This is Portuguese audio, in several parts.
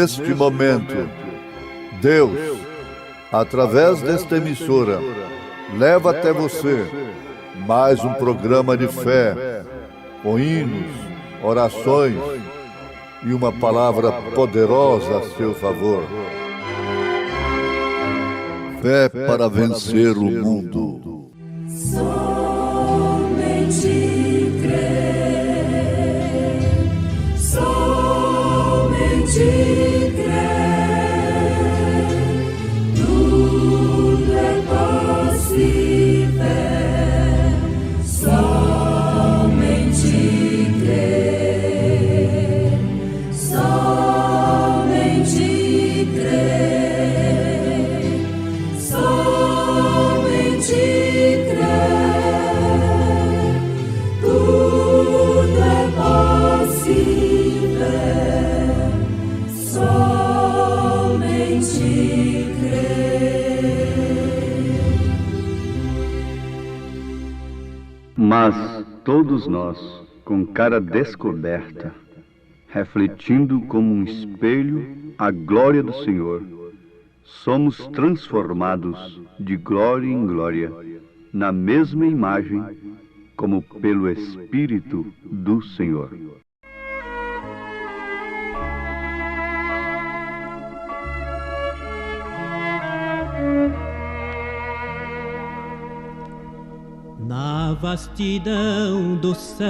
neste momento, Deus, através desta emissora, leva até você mais um programa de fé, com hinos, orações e uma palavra poderosa a seu favor. Fé para vencer o mundo. Somente crer, somente crer, tudo é possível, somente crer, somente crer, somente crer, tudo é possível, somente crer. Mas todos nós, com cara descoberta, refletindo como um espelho a glória do Senhor, somos transformados de glória em glória, na mesma imagem, como pelo Espírito do Senhor. Na vastidão do céu,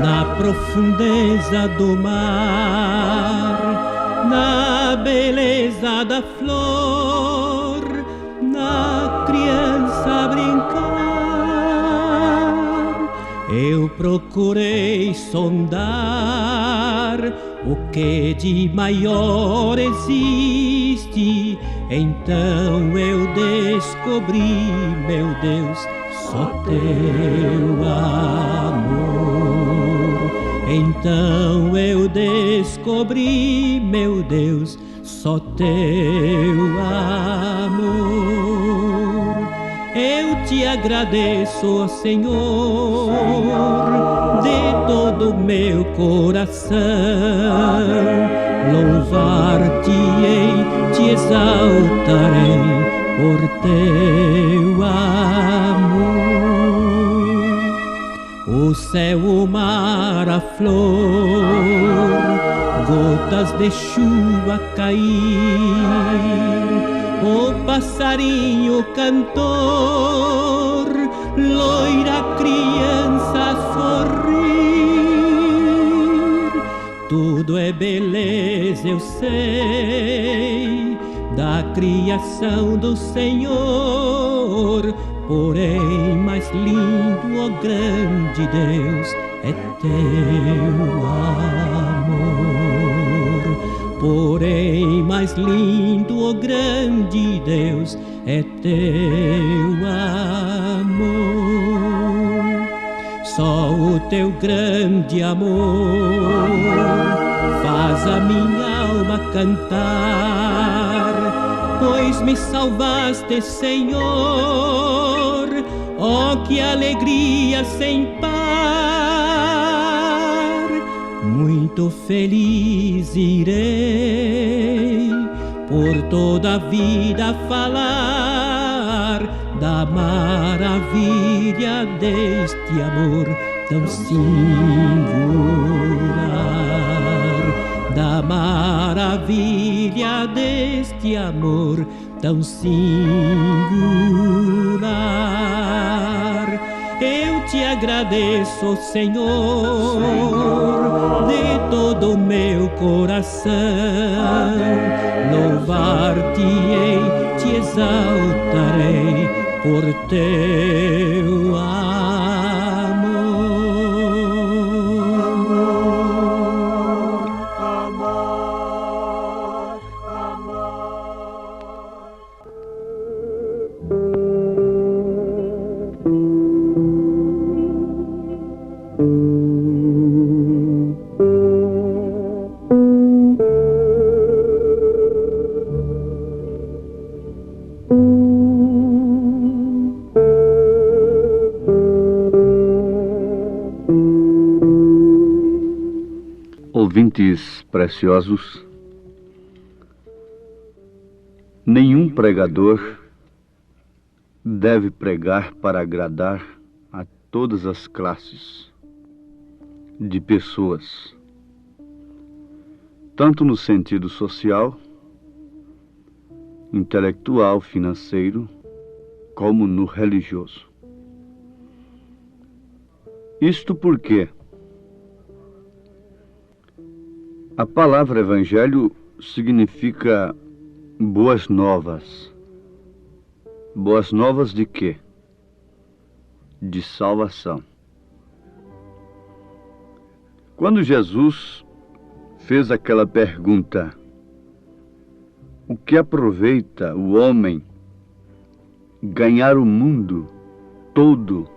na profundeza do mar, na beleza da flor, na criança brincar, eu procurei sondar o que de maior existe. Então eu descobri, meu Deus, só teu amor. Então eu descobri, meu Deus, só teu amor. Eu te agradeço, Senhor, de todo o meu coração. Louvar-te-ei, te exaltarei por teu amor. O céu, o mar, a flor, gotas de chuva cair, o passarinho cantor, loira criança sorrir, tudo é beleza, eu sei, da criação do Senhor. Porém, mais lindo, ó grande Deus, é teu amor. Porém, mais lindo, ó grande Deus, é teu amor. Só o teu grande amor faz a minha alma cantar, pois me salvaste, Senhor. Oh, que alegria sem par! Muito feliz irei por toda a vida falar da maravilha deste amor tão singular, da maravilha deste amor tão singular. Eu te agradeço, Senhor, de todo o meu coração. Louvar-te-ei, te exaltarei por teu amor. Amor, amor. Ouvintes preciosos, nenhum pregador deve pregar para agradar a todas as classes de pessoas, tanto no sentido social, intelectual, financeiro, como no religioso. Isto porque a palavra evangelho significa boas novas. Boas novas de quê? De salvação. Quando Jesus fez aquela pergunta: o que aproveita o homem ganhar o mundo todo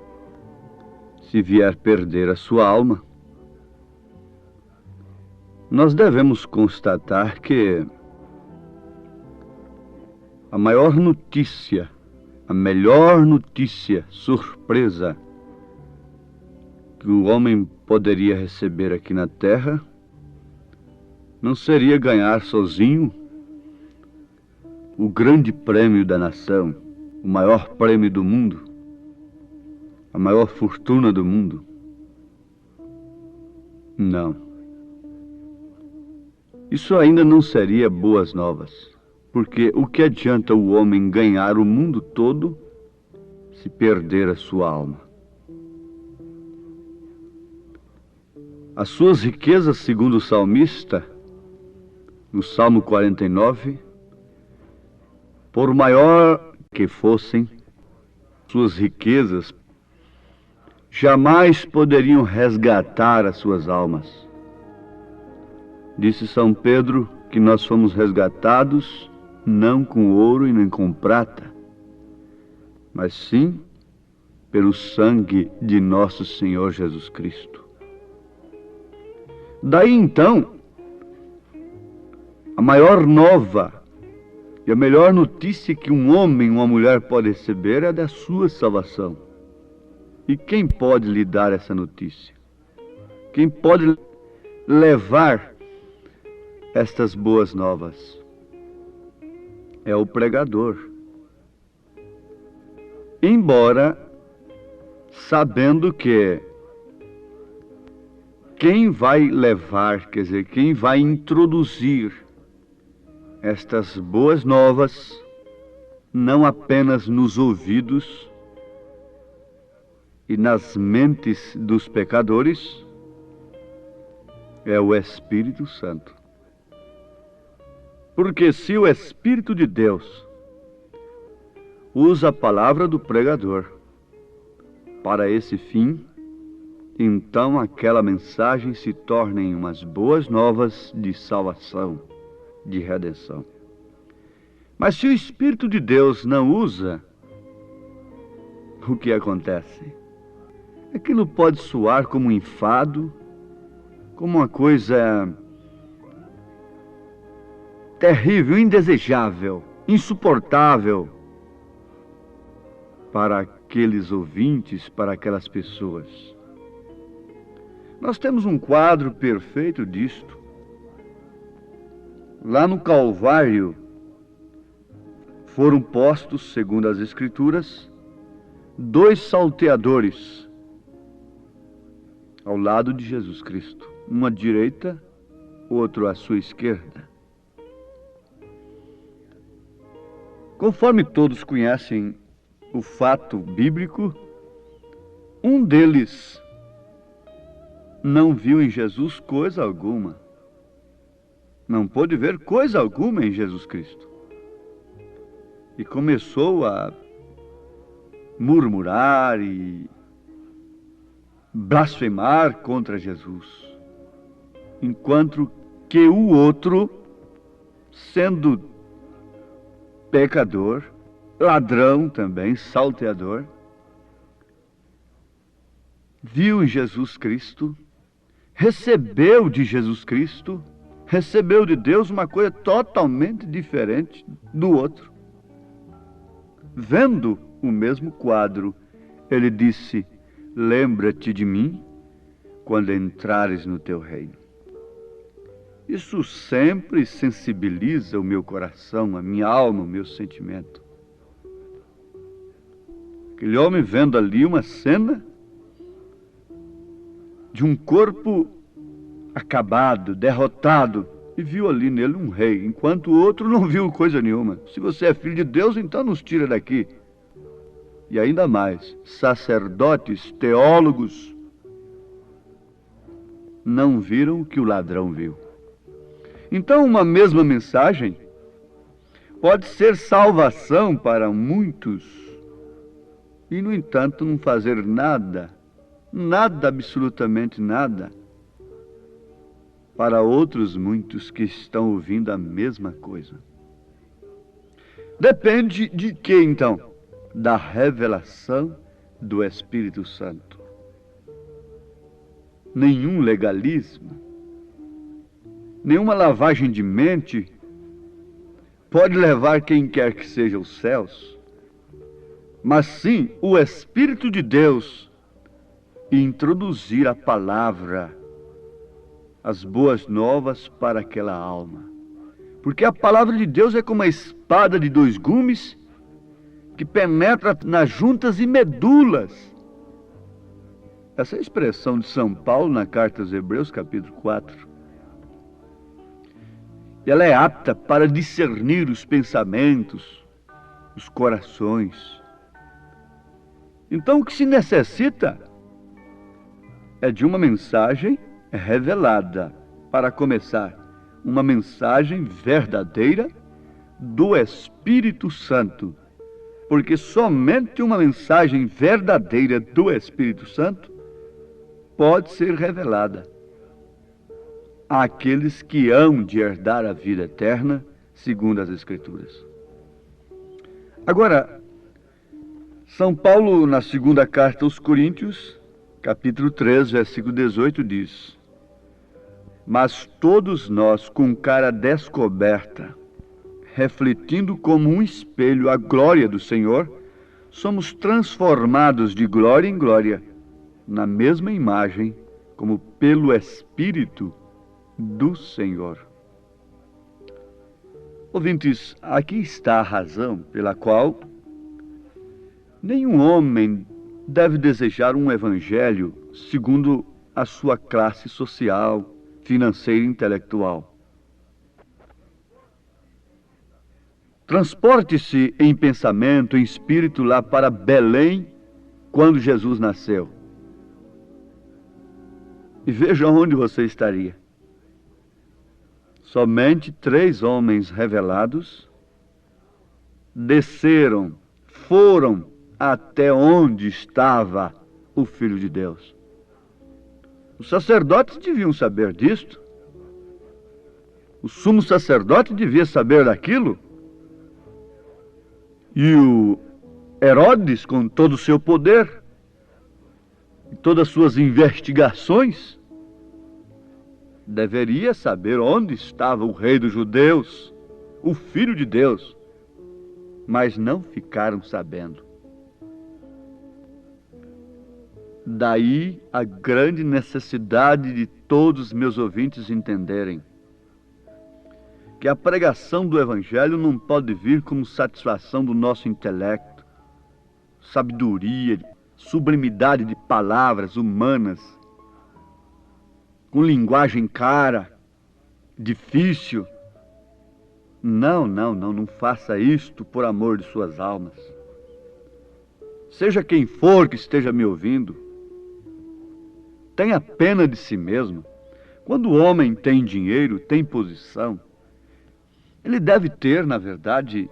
se vier perder a sua alma? Nós devemos constatar que a maior notícia, a melhor notícia, surpresa, que o homem poderia receber aqui na terra, não seria ganhar sozinho o grande prêmio da nação, o maior prêmio do mundo, a maior fortuna do mundo. Não. Isso ainda não seria boas novas, porque o que adianta o homem ganhar o mundo todo se perder a sua alma? As suas riquezas, segundo o salmista, no Salmo 49, por maior que fossem suas riquezas, jamais poderiam resgatar as suas almas. Disse São Pedro que nós fomos resgatados não com ouro e nem com prata, mas sim pelo sangue de nosso Senhor Jesus Cristo. Daí então, a maior nova e a melhor notícia que um homem ou uma mulher pode receber é a da sua salvação. E quem pode lhe dar essa notícia? Quem pode levar estas boas novas? É o pregador. Embora sabendo que quem vai levar, quer dizer, quem vai introduzir estas boas novas, não apenas nos ouvidos e nas mentes dos pecadores, é o Espírito Santo. Porque se o Espírito de Deus usa a palavra do pregador para esse fim, então aquela mensagem se torna em umas boas novas de salvação, de redenção. Mas se o Espírito de Deus não usa, o que acontece? Aquilo pode soar como um enfado, como uma coisa terrível, indesejável, insuportável para aqueles ouvintes, para aquelas pessoas. Nós temos um quadro perfeito disto. Lá no Calvário foram postos, segundo as Escrituras, 2 salteadores ao lado de Jesus Cristo, um à direita, outro à sua esquerda. Conforme todos conhecem o fato bíblico, um deles não viu em Jesus coisa alguma. Não pôde ver coisa alguma em Jesus Cristo. E começou a murmurar e blasfemar contra Jesus. Enquanto que o outro, sendo pecador, ladrão também, salteador, viu em Jesus Cristo, recebeu de Jesus Cristo, recebeu de Deus uma coisa totalmente diferente do outro. Vendo o mesmo quadro, ele disse: lembra-te de mim quando entrares no teu reino. Isso sempre sensibiliza o meu coração, a minha alma, o meu sentimento. Aquele homem vendo ali uma cena de um corpo acabado, derrotado, e viu ali nele um rei, enquanto o outro não viu coisa nenhuma. Se você é filho de Deus, então nos tira daqui. E ainda mais, sacerdotes, teólogos, não viram o que o ladrão viu. Então, uma mesma mensagem pode ser salvação para muitos e, no entanto, não fazer nada, absolutamente nada, para outros muitos que estão ouvindo a mesma coisa. Depende de quê, então? Da revelação do Espírito Santo. Nenhum legalismo, nenhuma lavagem de mente pode levar quem quer que seja aos céus, mas sim o Espírito de Deus introduzir a palavra, as boas novas para aquela alma. Porque a palavra de Deus é como a espada de dois gumes que penetra nas juntas e medulas. Essa é a expressão de São Paulo na carta aos Hebreus, capítulo 4. E ela é apta para discernir os pensamentos, os corações. Então o que se necessita é de uma mensagem revelada, para começar, uma mensagem verdadeira do Espírito Santo. Porque somente uma mensagem verdadeira do Espírito Santo pode ser revelada àqueles que hão de herdar a vida eterna, segundo as Escrituras. Agora, São Paulo, na segunda carta aos Coríntios, capítulo 3, versículo 18, diz: mas todos nós, com cara descoberta, refletindo como um espelho a glória do Senhor, somos transformados de glória em glória, na mesma imagem, como pelo Espírito do Senhor. Ouvintes, aqui está a razão pela qual nenhum homem deve desejar um evangelho segundo a sua classe social, financeira e intelectual. Transporte-se em pensamento, em espírito lá para Belém, quando Jesus nasceu. E veja onde você estaria. Somente 3 homens revelados desceram, foram até onde estava o Filho de Deus. Os sacerdotes deviam saber disto. O sumo sacerdote devia saber daquilo. E o Herodes, com todo o seu poder, e todas as suas investigações, deveria saber onde estava o rei dos judeus, o Filho de Deus, mas não ficaram sabendo. Daí a grande necessidade de todos os meus ouvintes entenderem que a pregação do Evangelho não pode vir como satisfação do nosso intelecto, sabedoria, sublimidade de palavras humanas, com linguagem cara, difícil. Não faça isto por amor de suas almas. Seja quem for que esteja me ouvindo, tenha pena de si mesmo. Quando o homem tem dinheiro, tem posição, ele deve ter, na verdade,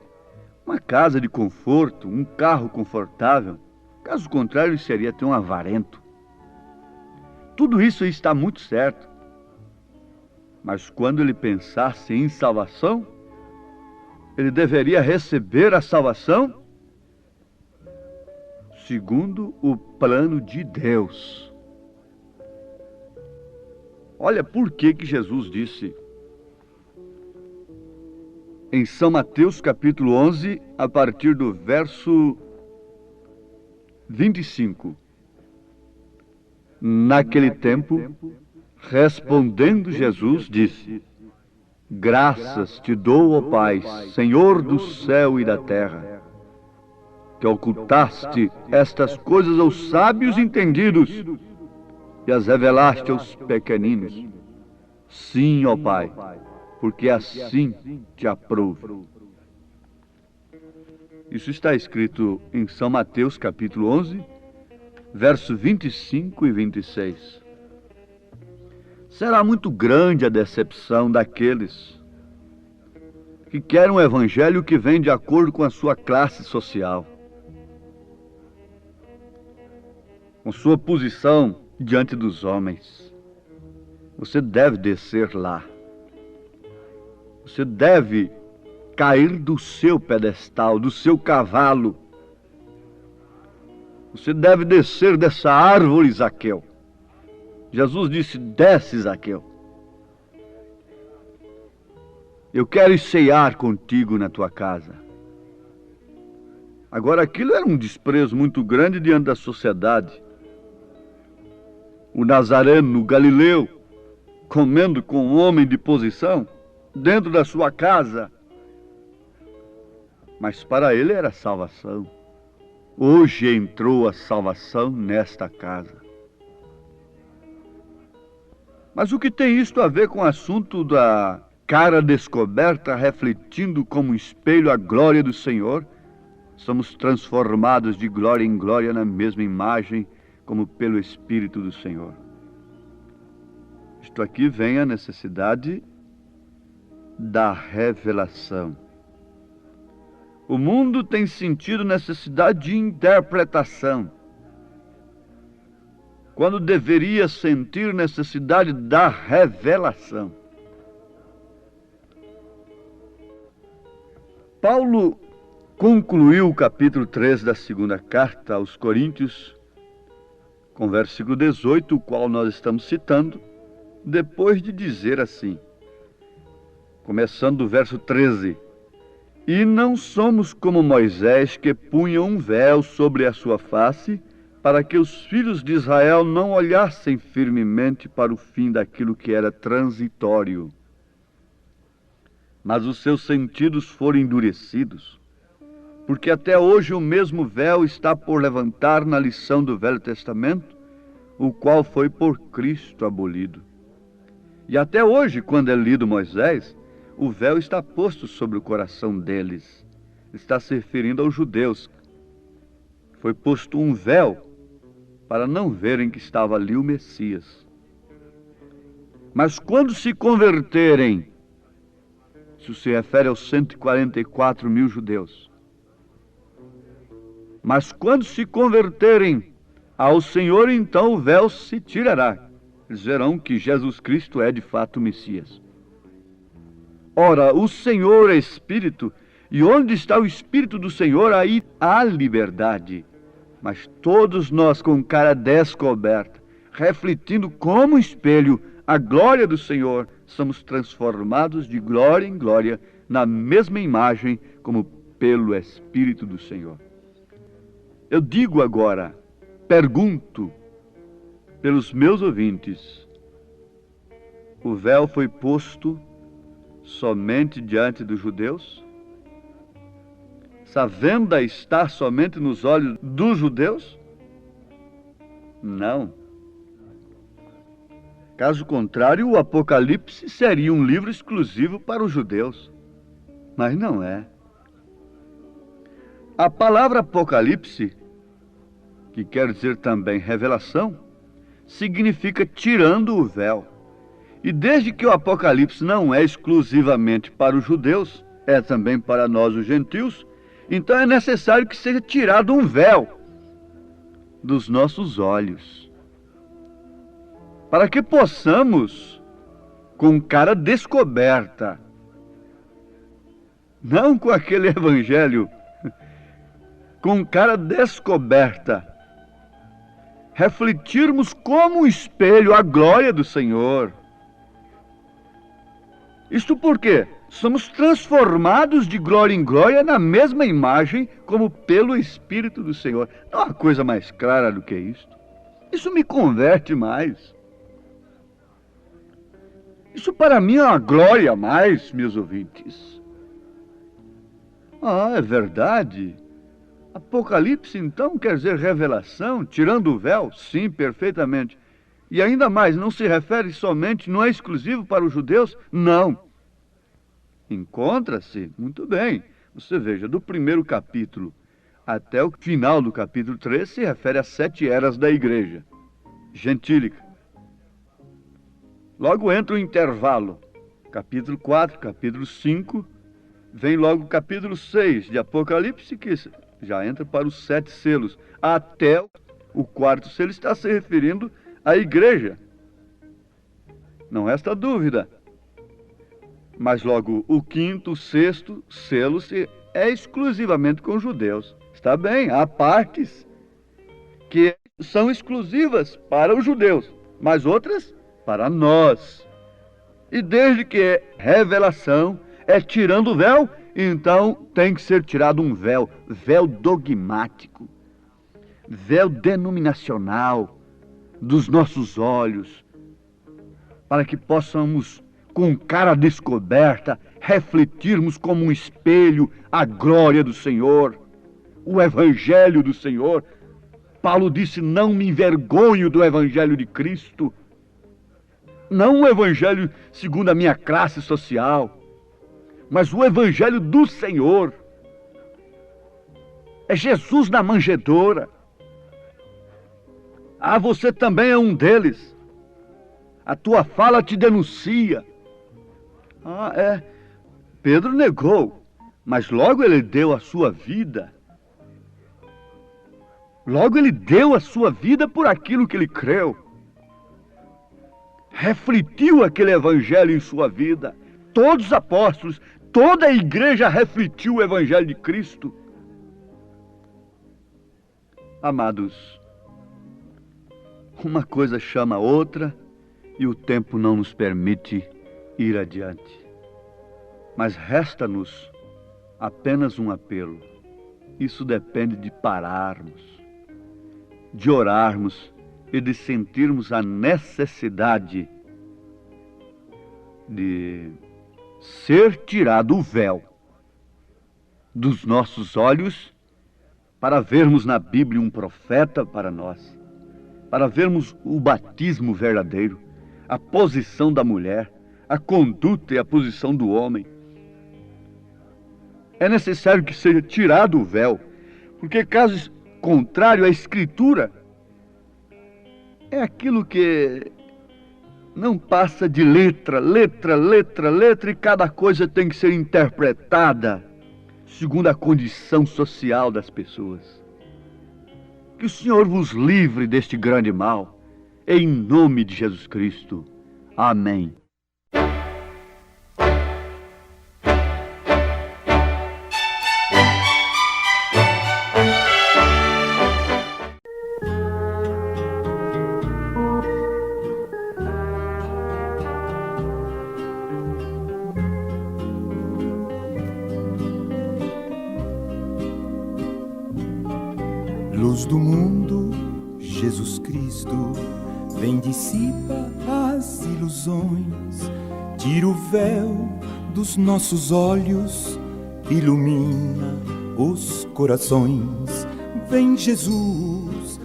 uma casa de conforto, um carro confortável. Caso contrário, ele seria até um avarento. Tudo isso está muito certo. Mas quando ele pensasse em salvação, ele deveria receber a salvação segundo o plano de Deus. Olha por que Jesus disse em São Mateus capítulo 11, a partir do verso 25. Naquele tempo, respondendo Jesus, disse: Graças te dou, ó Pai, Senhor do céu e da terra, que ocultaste estas coisas aos sábios entendidos e as revelaste aos pequeninos. Sim, ó Pai, porque assim te aprouve. Isso está escrito em São Mateus, capítulo 11, versos 25 e 26. Será muito grande a decepção daqueles que querem um evangelho que vem de acordo com a sua classe social, com sua posição diante dos homens. Você deve descer lá. Você deve cair do seu pedestal, do seu cavalo. Você deve descer dessa árvore, Zaqueu. Jesus disse: desce, Zaqueu. Eu quero cear contigo na tua casa. Agora, aquilo era um desprezo muito grande diante da sociedade. O nazareno, o galileu, comendo com um homem de posição, dentro da sua casa. Mas para ele era salvação. Hoje entrou a salvação nesta casa. Mas o que tem isto a ver com o assunto da cara descoberta, refletindo como um espelho a glória do Senhor? Somos transformados de glória em glória na mesma imagem, como pelo Espírito do Senhor. Isto aqui vem a necessidade da revelação. O mundo tem sentido necessidade de interpretação, quando deveria sentir necessidade da revelação. Paulo concluiu o capítulo 3 da segunda carta aos Coríntios, com o versículo 18, o qual nós estamos citando, depois de dizer assim, começando do verso 13: E não somos como Moisés, que punha um véu sobre a sua face, para que os filhos de Israel não olhassem firmemente para o fim daquilo que era transitório. Mas os seus sentidos foram endurecidos, porque até hoje o mesmo véu está por levantar na lição do Velho Testamento, o qual foi por Cristo abolido. E até hoje, quando é lido Moisés, o véu está posto sobre o coração deles. Está se referindo aos judeus. Foi posto um véu para não verem que estava ali o Messias. Mas quando se converterem, isso se refere aos 144 mil judeus, mas quando se converterem ao Senhor, então o véu se tirará. Eles verão que Jesus Cristo é de fato o Messias. Ora, o Senhor é Espírito, e onde está o Espírito do Senhor, aí há liberdade. Mas todos nós, com cara descoberta, refletindo como espelho a glória do Senhor, somos transformados de glória em glória, na mesma imagem, como pelo Espírito do Senhor. Eu digo agora, pergunto pelos meus ouvintes: o véu foi posto somente diante dos judeus? Essa venda está somente nos olhos dos judeus? Não. Caso contrário, o Apocalipse seria um livro exclusivo para os judeus. Mas não é. A palavra Apocalipse, que quer dizer também revelação, significa tirando o véu. E desde que o Apocalipse não é exclusivamente para os judeus, é também para nós os gentios, então é necessário que seja tirado um véu dos nossos olhos, para que possamos, com cara descoberta, não com aquele evangelho, com cara descoberta, refletirmos como um espelho a glória do Senhor. Isto porque somos transformados de glória em glória na mesma imagem, como pelo Espírito do Senhor. Não há coisa mais clara do que isto. Isso me converte mais. Isso para mim é uma glória a mais, meus ouvintes. Ah, é verdade. Apocalipse, então, quer dizer revelação, tirando o véu? Sim, perfeitamente. E ainda mais, não se refere somente, não é exclusivo para os judeus? Não. Encontra-se, muito bem. Você veja, do primeiro capítulo até o final do capítulo 3 se refere às 7 eras da igreja gentílica. Logo entra o intervalo. Capítulo 4, capítulo 5, vem logo o capítulo 6 de Apocalipse, que já entra para os 7 selos. Até o 4º selo está se referindo à igreja. Não resta dúvida. Mas logo o 5º, o 6º selo é exclusivamente com judeus. Está bem, há partes que são exclusivas para os judeus, mas outras para nós. E desde que é revelação, é tirando o véu, então tem que ser tirado um véu, véu dogmático, véu denominacional dos nossos olhos, para que possamos, com cara descoberta, refletirmos como um espelho a glória do Senhor, o Evangelho do Senhor. Paulo disse, não me envergonho do Evangelho de Cristo, não o Evangelho segundo a minha classe social, mas o Evangelho do Senhor. É Jesus na manjedoura. Ah, você também é um deles. A tua fala te denuncia. Ah, é. Pedro negou, mas logo ele deu a sua vida. Logo ele deu a sua vida por aquilo que ele creu. Refletiu aquele evangelho em sua vida. Todos os apóstolos, toda a igreja refletiu o evangelho de Cristo. Amados, uma coisa chama a outra e o tempo não nos permite ir adiante. Mas resta-nos apenas um apelo. Isso depende de pararmos, de orarmos e de sentirmos a necessidade de ser tirado o véu dos nossos olhos para vermos na Bíblia um profeta para nós, para vermos o batismo verdadeiro, a posição da mulher, a conduta e a posição do homem. É necessário que seja tirado o véu, porque caso contrário, a Escritura é aquilo que não passa de letra, e cada coisa tem que ser interpretada segundo a condição social das pessoas. Que o Senhor vos livre deste grande mal, em nome de Jesus Cristo. Amém. Luz do mundo, Jesus Cristo, vem dissipa as ilusões, tira o véu dos nossos olhos, ilumina os corações. Vem Jesus,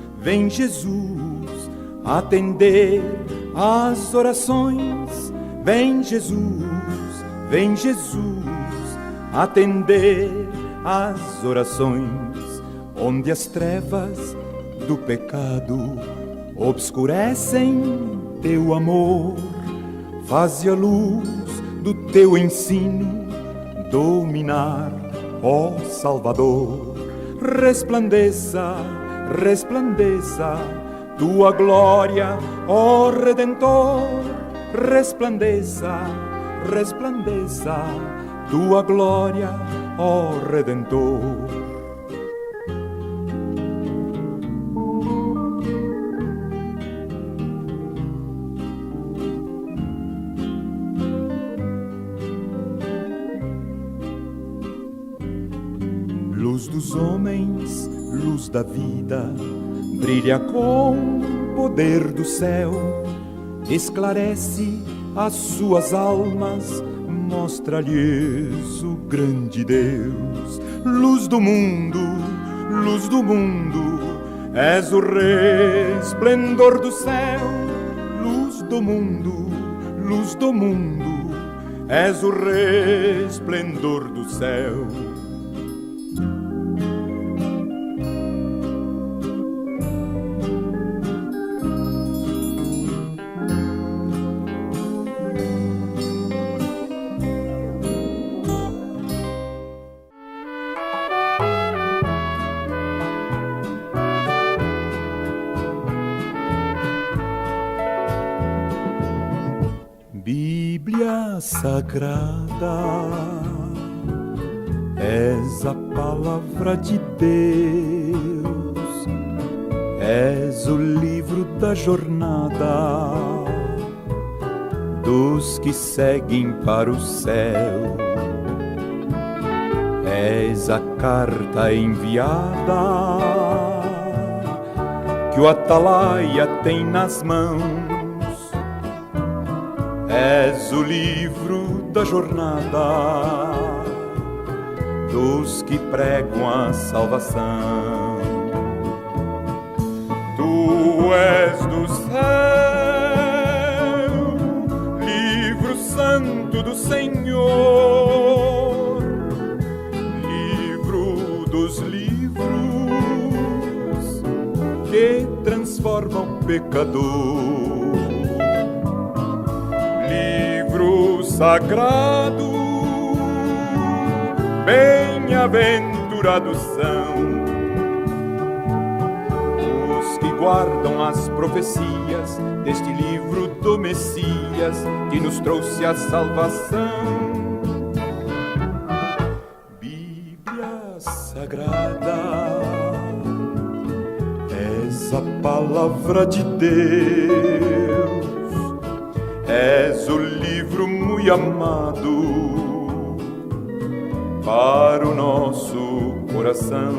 atender as orações. Vem Jesus, atender as orações. Onde as trevas do pecado obscurecem teu amor, faze a luz do teu ensino dominar, ó Salvador. Resplandeça, tua glória, ó Redentor. Resplandeça, tua glória, ó Redentor. Luz dos homens, luz da vida, brilha com poder do céu, esclarece as suas almas, mostra-lhes o grande Deus. Luz do mundo, és o resplendor do céu. Luz do mundo, és o resplendor do céu. Bíblia Sagrada, és a palavra de Deus, és o livro da jornada dos que seguem para o céu, és a carta enviada que o atalaia tem nas mãos. És o livro da jornada dos que pregam a salvação. Tu és do céu, livro santo do Senhor, livro dos livros que transformam o pecador. Livro sagrado, bem-aventurados são os que guardam as profecias deste livro do Messias que nos trouxe a salvação. Bíblia Sagrada, és a palavra de Deus, és o livro muito amado para o nosso coração.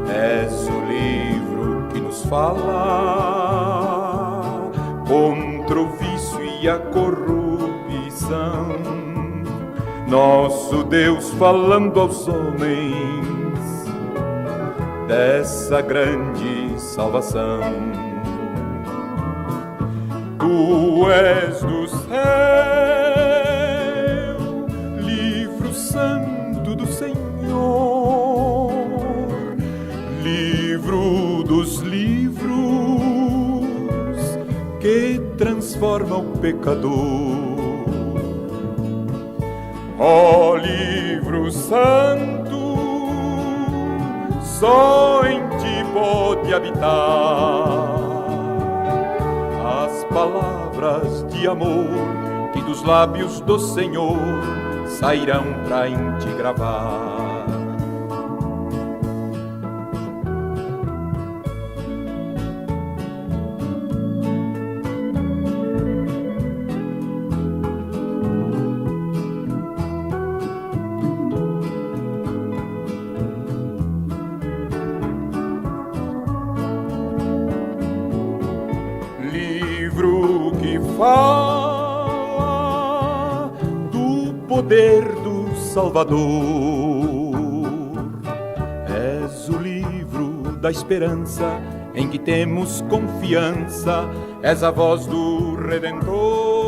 És o livro que nos fala contra o vício e a corrupção. Nosso Deus falando aos homens dessa grande salvação. Tu és do céu, livro santo do Senhor, livro dos livros que transforma o pecador. Ó livro santo, só em ti pode habitar as palavras de amor que dos lábios do Senhor sairão pra em ti gravar. Livro que fala do poder do Salvador. És o livro da esperança em que temos confiança. És a voz do Redentor.